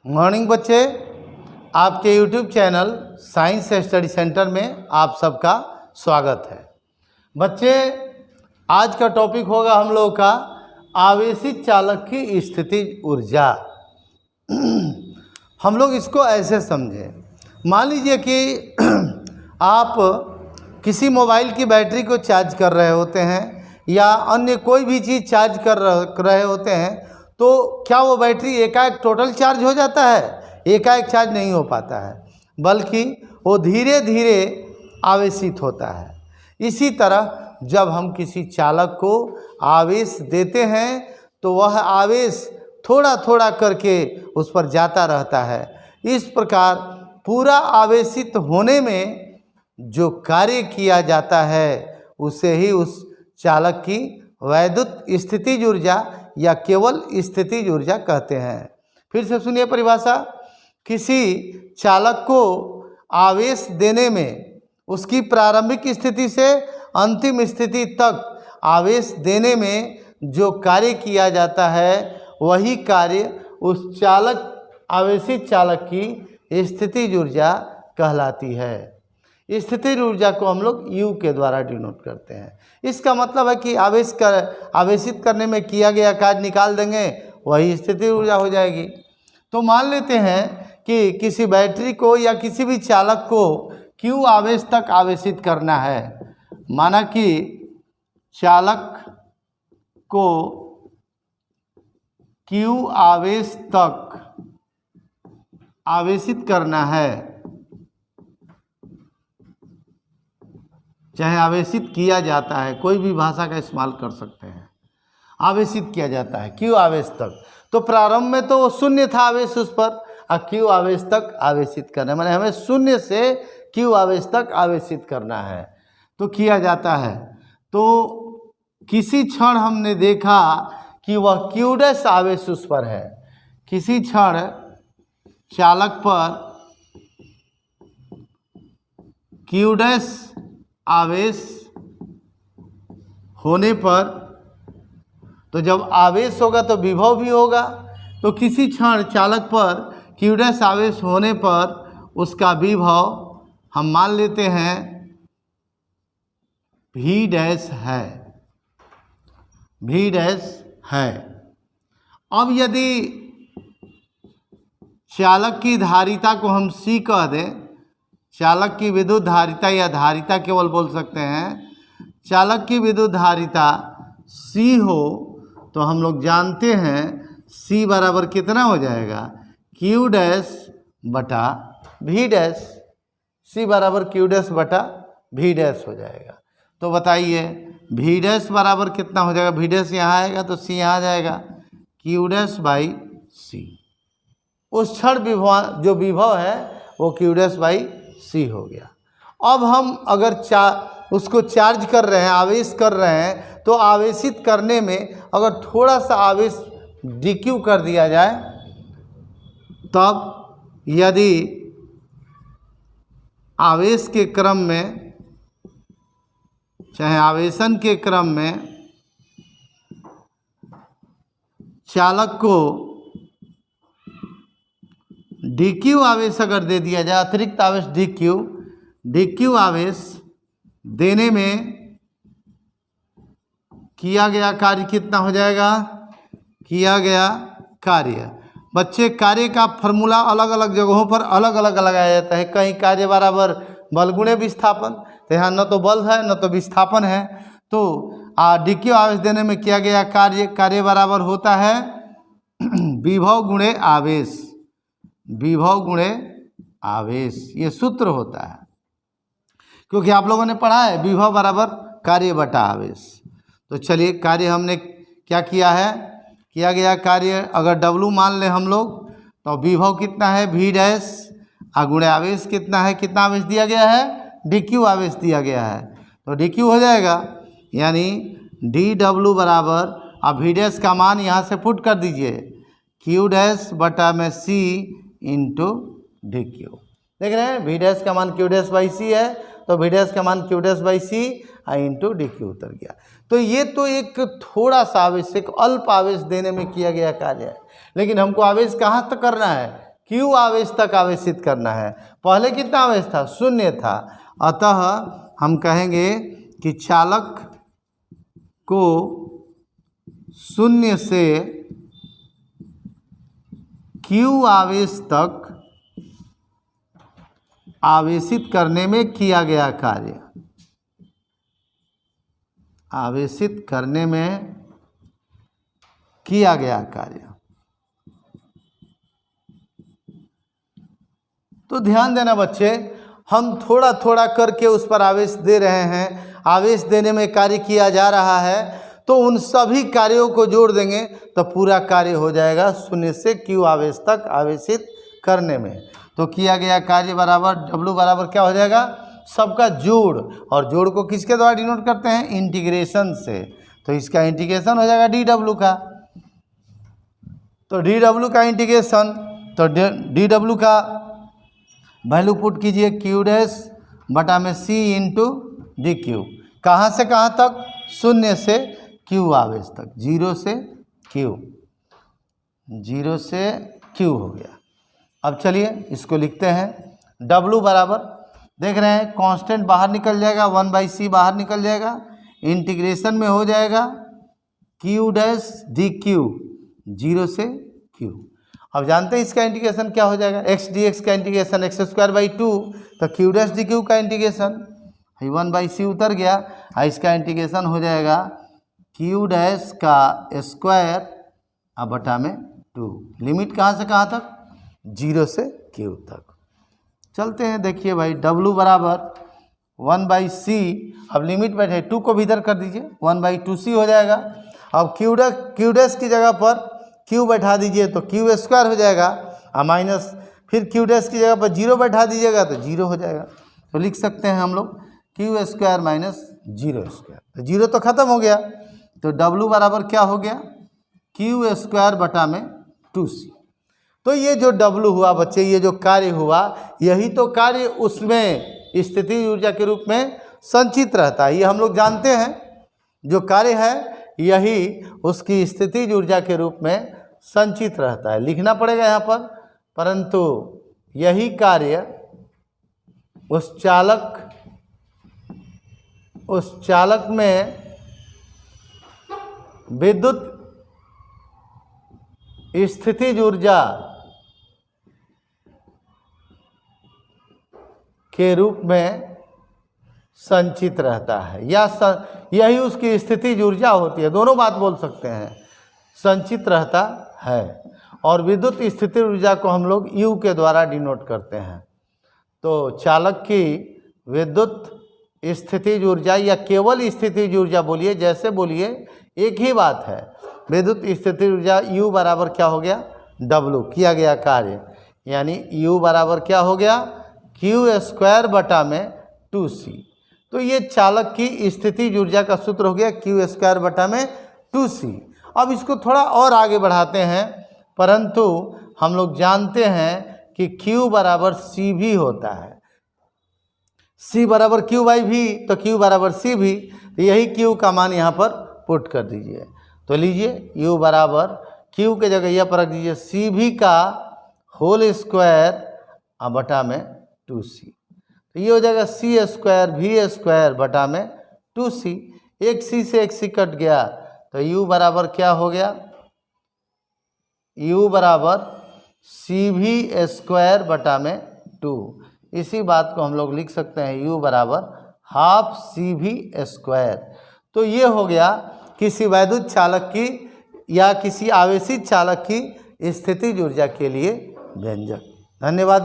Morning बच्चे, आपके YouTube channel science study centre में आप सबका स्वागत है। बच्चे, आज का टॉपिक होगा हम लोग का आवेशित चालक की स्थितिज ऊर्जा। हम लोग इसको ऐसे समझें, मान लीजिए कि आप किसी मोबाइल की बैटरी को चार्ज कर रहे होते हैं या अन्य कोई भी चीज़ चार्ज कर रहे होते हैं, तो क्या वो बैटरी एकाएक टोटल चार्ज हो जाता है? एकाएक चार्ज नहीं हो पाता है, बल्कि वो धीरे धीरे आवेशित होता है। इसी तरह जब हम किसी चालक को आवेश देते हैं तो वह आवेश थोड़ा थोड़ा करके उस पर जाता रहता है। इस प्रकार पूरा आवेशित होने में जो कार्य किया जाता है उसे ही उस चालक की वैद्युत स्थितिज ऊर्जा या केवल स्थितिज ऊर्जा कहते हैं। फिर से सुनिए परिभाषा। किसी चालक को आवेश देने में उसकी प्रारंभिक स्थिति से अंतिम स्थिति तक आवेश देने में जो कार्य किया जाता है वही कार्य उस आवेशित चालक की स्थितिज ऊर्जा कहलाती है। स्थितिज ऊर्जा को हम लोग U के द्वारा डिनोट करते हैं। इसका मतलब है कि आवेशित करने में किया गया कार्य निकाल देंगे, वही स्थितिज ऊर्जा हो जाएगी। तो मान लेते हैं कि किसी बैटरी को या किसी भी चालक को Q आवेश तक आवेशित करना है। माना कि चालक को Q आवेश तक आवेशित करना है, चाहे आवेशित किया जाता है, कोई भी भाषा का इस्तेमाल कर सकते हैं। आवेशित किया जाता है Q आवेश तक, तो प्रारंभ में तो शून्य था आवेश उस पर, और Q आवेश तक आवेशित करना है, माने हमें शून्य से Q आवेश तक आवेशित करना है, तो किया जाता है। तो किसी क्षण हमने देखा कि वह Q डैश आवेश उस पर है। किसी क्षण चालक पर Q डैश आवेश होने पर, तो जब आवेश होगा तो विभव भी होगा। तो किसी क्षण चालक पर Q डैश आवेश होने पर उसका विभव हम मान लेते हैं V डैश है। V डैश है। अब यदि चालक की धारिता को हम C कह दें, चालक की विद्युत धारिता या धारिता केवल बोल सकते हैं, चालक की विद्युत धारिता C हो, तो हम लोग जानते हैं C बराबर कितना हो जाएगा? Q डैश बटा V डैश। C बराबर Q डैश बटा V डैश हो जाएगा। तो बताइए V डैश बराबर कितना हो जाएगा? V डैश यहाँ आएगा तो C यहाँ आ जाएगा, Q डैश बाई C। उस क्षण विभव जो विभव है वो Q डैश बाई C हो गया। अब हम अगर उसको चार्ज कर रहे हैं, आवेश कर रहे हैं, तो आवेशित करने में अगर थोड़ा सा आवेश dQ कर दिया जाए, तब यदि आवेश के क्रम में, चाहे आवेशन के क्रम में चालक को dQ आवेश अगर दे दिया जाए, अतिरिक्त आवेश dQ आवेश देने में किया गया कार्य कितना हो जाएगा? किया गया कार्य, बच्चे कार्य का फॉर्मूला अलग अलग जगहों पर अलग अलग लगाया जाता है। कहीं कार्य बराबर बल गुणे विस्थापन, तो यहाँ न तो बल है न तो विस्थापन है। तो dQ आवेश देने में किया गया कार्य बराबर होता है विभव गुणे आवेश। विभव गुणे आवेश, ये सूत्र होता है, क्योंकि आप लोगों ने पढ़ा है विभव बराबर कार्य बटा आवेश। तो चलिए, कार्य हमने क्या किया है? किया गया कार्य अगर W मान लें हम लोग, तो विभव कितना है? V डैश, और गुणे आवेश कितना है? कितना आवेश दिया गया है? dQ आवेश दिया गया है, तो dQ हो जाएगा, यानी dW बराबर, अब V डैश का मान यहाँ से पुट कर दीजिए, Q डैश बटा में C इंटू dQ। देख रहे हैं, V डैश का मान Q डैश बाई C है, तो V डैश का मान Q dash by C into dQ उतर गया। तो ये तो एक थोड़ा सा आवेश, एक अल्प आवेश देने में किया गया कार्य है, लेकिन हमको आवेश कहाँ तक करना है? Q आवेश तक आवेशित करना है। पहले कितना आवेश था? शून्य था। अतः हम कहेंगे कि चालक को शून्य से Q आवेश तक आवेशित करने में किया गया कार्य, आवेशित करने में किया गया कार्य। तो ध्यान देना बच्चे, हम थोड़ा थोड़ा करके उस पर आवेश दे रहे हैं, आवेश देने में कार्य किया जा रहा है, तो उन सभी कार्यों को जोड़ देंगे तो पूरा कार्य हो जाएगा शून्य से Q आवेश तक आवेशित करने में। तो किया गया कार्य बराबर W बराबर क्या हो जाएगा? सबका जोड़, और जोड़ को किसके द्वारा डिनोट करते हैं? इंटीग्रेशन से। तो इसका इंटीग्रेशन हो जाएगा dW का। तो dW का इंटीग्रेशन, तो dW का वैल्यू पुट कीजिए Q डैश बटा में C इंटू dQ। कहाँ से कहाँ तक? शून्य से Q आवेश तक, 0 से Q, 0 से Q हो गया। अब चलिए इसको लिखते हैं। W बराबर देख रहे हैं कांस्टेंट बाहर निकल जाएगा, 1/c बाहर निकल जाएगा, इंटीग्रेशन में हो जाएगा Q डैश dQ, 0 से Q। अब जानते हैं इसका इंटीग्रेशन क्या हो जाएगा? x dx का इंटीग्रेशन x²/2, तो Q डैश dQ का इंटीग्रेशन 1/c उतर गया, और इसका इंटीग्रेशन हो जाएगा Q डैश का स्क्वायर अब बटा में 2। लिमिट कहाँ से कहाँ तक? 0 से Q तक। चलते हैं, देखिए भाई W बराबर 1/c, अब लिमिट बैठे 2 को भी इधर कर दीजिए, 1/2c हो जाएगा। अब Q डैश की जगह पर Q बैठा दीजिए तो Q² हो जाएगा, और माइनस फिर Q डैश की जगह पर 0 बैठा दीजिएगा तो 0 हो जाएगा। तो लिख सकते हैं हम लोग Q² माइनस 0²। तो 0 तो खत्म हो गया, तो W बराबर क्या हो गया? Q² बटा में 2c। तो ये जो W हुआ बच्चे, ये जो कार्य हुआ, यही तो कार्य उसमें स्थितिज ऊर्जा के रूप में संचित रहता है। ये हम लोग जानते हैं, जो कार्य है यही उसकी स्थितिज ऊर्जा के रूप में संचित रहता है। लिखना पड़ेगा यहाँ पर, परंतु यही कार्य उस चालक में विद्युत स्थितिज ऊर्जा के रूप में संचित रहता है, या यही उसकी स्थितिज ऊर्जा होती है। दोनों बात बोल सकते हैं, संचित रहता है। और विद्युत स्थितिज ऊर्जा को हम लोग U के द्वारा डिनोट करते हैं। तो चालक की विद्युत स्थितिज ऊर्जा, या केवल स्थितिज ऊर्जा बोलिए, जैसे बोलिए एक ही बात है। विद्युत स्थितिज ऊर्जा U बराबर क्या हो गया? W, किया गया कार्य, यानी U बराबर क्या हो गया? Q² बटा में 2c। तो ये चालक की स्थितिज ऊर्जा का सूत्र हो गया Q² बटा में 2c। अब इसको थोड़ा और आगे बढ़ाते हैं, परंतु हम लोग जानते हैं कि Q बराबर C भी होता है। C बराबर Q/V, तो Q बराबर C भी, तो यही Q का मान यहाँ पर पुट कर दीजिए। तो लीजिए U बराबर Q के जगह यह पर रख दीजिए CV का होल स्क्वायर बटा में 2c। तो ये हो जाएगा C² बटा में 2c। एक C से एक C कट गया, तो U बराबर क्या हो गया? U बराबर CV² बटा में 2। इसी बात को हम लोग लिख सकते हैं U बराबर हाफ CV²। तो ये हो गया किसी वैद्युत चालक की या किसी आवेशित चालक की स्थितिज ऊर्जा के लिए व्यंजक। धन्यवाद।